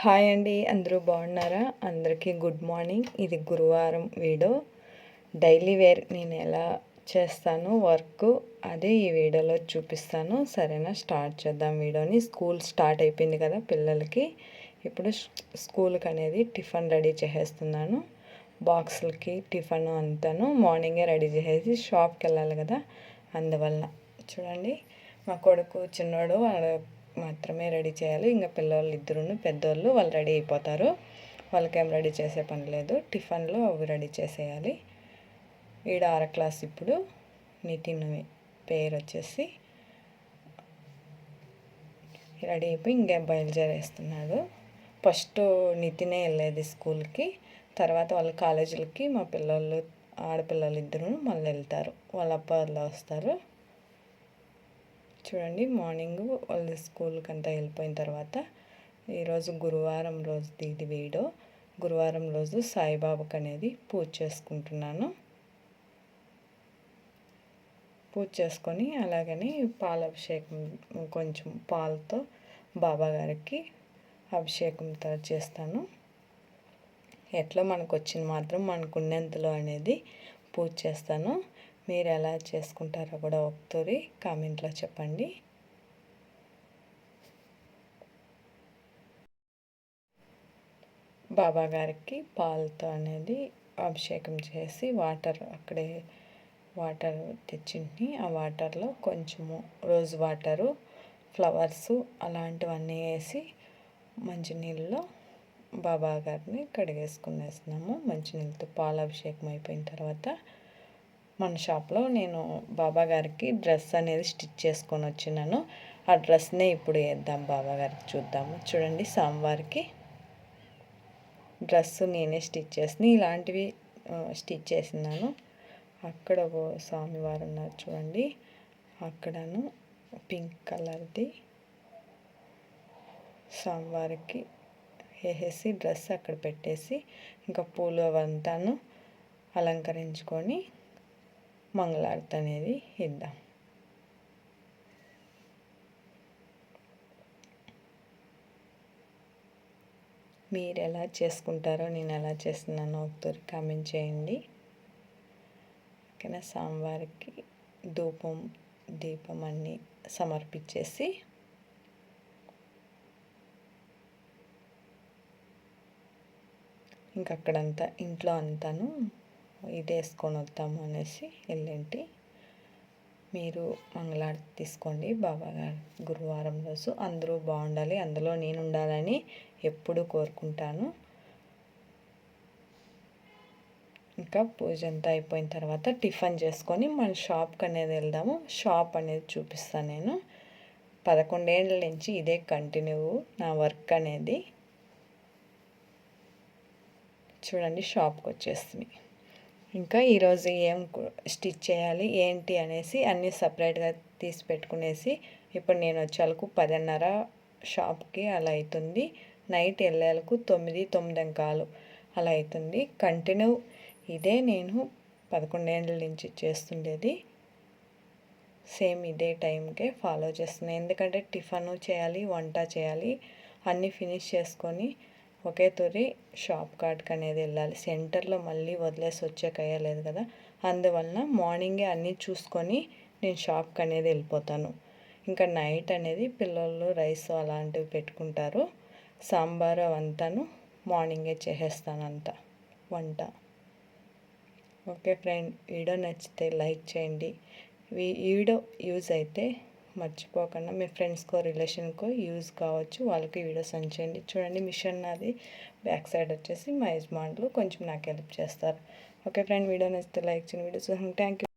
Hi అండి, అందరూ బాగున్నారా? అందరికీ గుడ్ మార్నింగ్. ఇది గురువారం వీడియో. డైలీ వేర్ నేను ఎలా చేస్తాను వర్క్ అదే ఈ వీడియోలో చూపిస్తాను. సరేనా, స్టార్ట్ చేద్దాం వీడియోని. స్కూల్ స్టార్ట్ అయిపోయింది కదా పిల్లలకి. ఇప్పుడు స్కూల్కి అనేది టిఫిన్ రెడీ చేసేస్తున్నాను. బాక్సులకి టిఫిన్ అంతాను మార్నింగే రెడీ చేసేసి షాప్కి వెళ్ళాలి కదా, అందువల్ల. చూడండి, మా కొడుకు చిన్నోడు మాత్రమే రెడీ చేయాలి. ఇంకా పిల్లలు ఇద్దరు పెద్దోళ్ళు వాళ్ళు రెడీ అయిపోతారు. వాళ్ళకేం రెడీ చేసే పని లేదు. టిఫిన్లో అవి రెడీ చేసేయాలి. ఈడ 6వ క్లాస్ ఇప్పుడు నితిన్ పేరు వచ్చేసి రెడీ అయిపోయి ఇంకా బయలుదేరేస్తున్నాడు. ఫస్ట్ నితినే వెళ్ళేది స్కూల్కి, తర్వాత వాళ్ళ కాలేజీలకి మా పిల్లలు ఆడపిల్లలు ఇద్దరు మళ్ళీ వెళ్తారు. వాళ్ళ అప్ప వాళ్ళు వస్తారు. చూడండి, మార్నింగ్ వాళ్ళు స్కూల్కి అంతా వెళ్ళిపోయిన తర్వాత ఈరోజు గురువారం రోజు ఇది వీడియో. గురువారం రోజు సాయిబాబాకి అనేది పూజ చేసుకుంటున్నాను. పూజ చేసుకొని అలాగని పాలాభిషేకం, కొంచెం పాలతో బాబా గారికి అభిషేకం చేస్తాను. ఎట్లా మనకు వచ్చిన మాత్రం మనకున్నంతలో అనేది పూజ చేస్తాను. మీరు ఎలా చేసుకుంటారో కూడా ఒకసారి కామెంట్లో చెప్పండి. బాబా గారికి పాలతో అనేది అభిషేకం చేసి అక్కడే వాటర్ తెచ్చింది. ఆ వాటర్లో కొంచెము రోజ్ వాటరు, ఫ్లవర్సు అలాంటివన్నీ వేసి మంచినీళ్ళలో బాబా గారిని కడిగేసుకునేస్తున్నాము. మంచినీళ్ళతో పాలాభిషేకం అయిపోయిన తర్వాత మన షాప్లో నేను బాబా గారికి డ్రెస్ అనేది స్టిచ్ చేసుకొని వచ్చినాను. ఆ డ్రెస్నే ఇప్పుడు వేద్దాం, బాబా గారికి చూద్దాము. చూడండి, స్వామివారికి డ్రెస్ నేనే స్టిచ్ చేసిన ఇలాంటివి స్టిచ్ చేసినాను. అక్కడ ఒక స్వామివారు ఉన్నారు చూడండి, అక్కడను పింక్ కలర్ది స్వామివారికి వేసేసి డ్రెస్ అక్కడ పెట్టేసి ఇంకా పూలు అవంతాను అలంకరించుకొని మంగళారతి అనేది ఇద్దాం. మీరు ఎలా చేసుకుంటారో నేను ఎలా చేస్తున్నానో ఒకసారి కామెంట్ చేయండి. ఓకేనా, స్వామివారికి ధూపం దీపం అన్నీ సమర్పించేసి ఇంకక్కడంతా ఇంట్లో అంతాను ఇది వేసుకొని వద్దాము అనేసి వెళ్ళేంటి. మీరు మంగళారతి తీసుకోండి. బాబా గారు గురువారం రోజు అందరూ బాగుండాలి, అందులో నేను ఉండాలని ఎప్పుడూ కోరుకుంటాను. ఇంకా పూజ అంతా అయిపోయిన తర్వాత టిఫిన్ చేసుకొని మన షాప్కి అనేది వెళ్దాము. షాప్ అనేది చూపిస్తాను నేను. 11 ఏళ్ళ నుంచి ఇదే కంటిన్యూ నా వర్క్ అనేది. చూడండి, షాప్కి వచ్చేస్తుంది. ఇంకా ఈరోజు ఏం స్టిచ్ చేయాలి ఏంటి అనేసి అన్నీ సపరేట్గా తీసి పెట్టుకునేసి ఇప్పుడు నేను వచ్చేలకు 10:30 షాప్కి అలా అవుతుంది. నైట్ వెళ్ళేలకు 9:15 అలా అవుతుంది. కంటిన్యూ ఇదే నేను 11 ఏళ్ళ నుంచి చేస్తుండేది. సేమ్ ఇదే టైంకే ఫాలో చేస్తున్నాను. ఎందుకంటే టిఫిన్ చేయాలి, వంట చేయాలి, అన్నీ ఫినిష్ చేసుకొని ఒకే తొరి షాప్ కాడికి అనేది వెళ్ళాలి. సెంటర్లో మళ్ళీ వదిలేసి వచ్చేకయ్యలేదు కదా, అందువలన మార్నింగే అన్నీ చూసుకొని నేను షాప్కి అనేది వెళ్ళిపోతాను. ఇంకా నైట్ అనేది పిల్లలు రైస్ అలాంటివి పెట్టుకుంటారు. సాంబారు అవంతాను మార్నింగే చేసేస్తానంత వంట. ఓకే ఫ్రెండ్, వీడియో నచ్చితే లైక్ చేయండి. ఈ వీడియో యూజ్ అయితే మర్చిపోకుండా మీ ఫ్రెండ్స్కో రిలేషన్కో యూజ్ కావచ్చు, వాళ్ళకి వీడియో సెండ్ చేయండి. చూడండి, మిషన్ నాది బ్యాక్ సైడ్ వచ్చేసి మా యజమానులు కొంచెం నాకు హెల్ప్ చేస్తారు. ఓకే ఫ్రెండ్, వీడియో నచ్చితే లైక్ చేయండి. వీడియో చూడండి. Thank you.